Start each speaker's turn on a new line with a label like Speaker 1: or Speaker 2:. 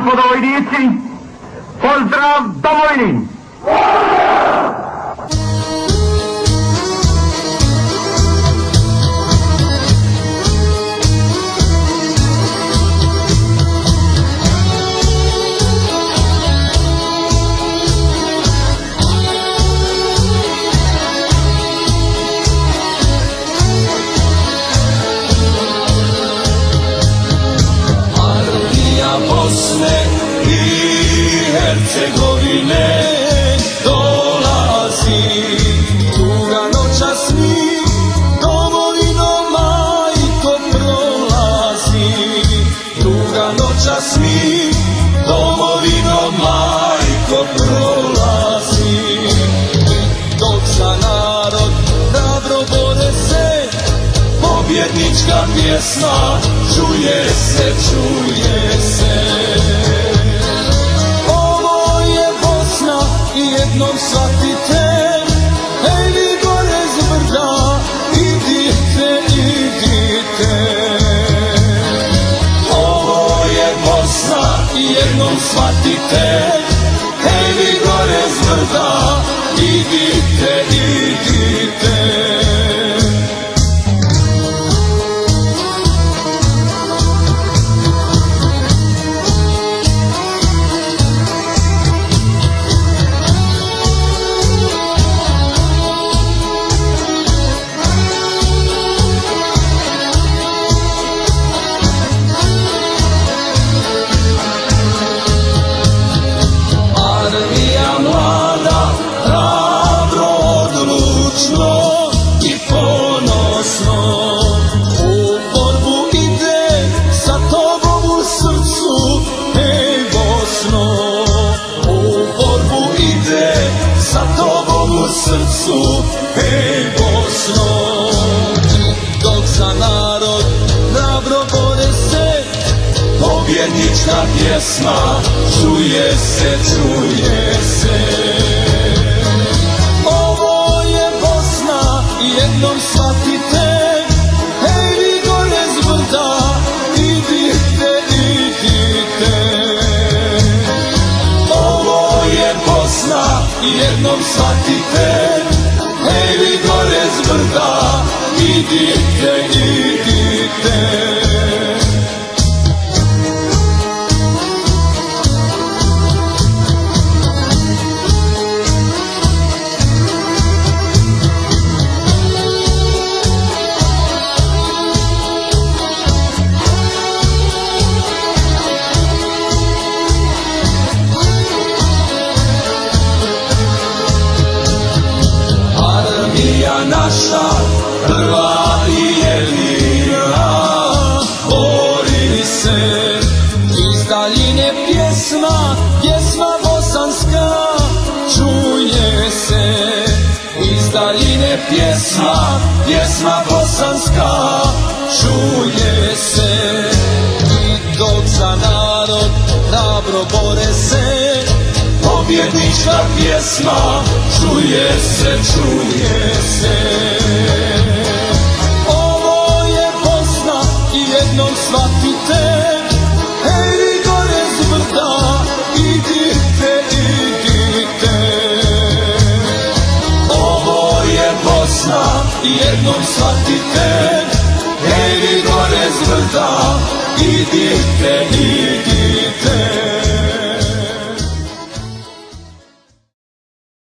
Speaker 1: gospodo vojnici, pozdrav domovini!
Speaker 2: Bosne i Hercegovine dolazi, tuga noćas mi domovino majko prolazi, tuga noćas mi domovino majko prolazi. Dok za narod hrabro bore se, pobjednička pjesma čuje se, čuje se. Ovo je Bosna i jednom shvatite, ej vi gore s brda, idite, idite. Ovo je Bosna i jednom shvatite, ej vi gore s brda, idite, idite. I ponosno u borbu ide, sa tobom u srcu, ej Bosno. U borbu ide, sa tobom u srcu, ej Bosno. Dok za narod hrabro bore se, pobjednička pjesma čuje se, čuje se. Jednom shvatite, ej vi gore s brda, idite, idite. Ovo je Bosna, jednom shvatite, ej vi gore s brda, idite, idite. Naša prva i jedina bori se, iz daljine pjesma, pjesma bosanska čuje se. Iz daljine pjesma, pjesma bosanska čuje se. I dok za narod hrabro bore se, pobjednička pjesma čuje se, čuje se. Ovo je Bosna i jednom shvatite, ej vi gore s brda, idite, idite. Ovo je Bosna i jednom shvatite, ej vi gore s brda, idite, idite.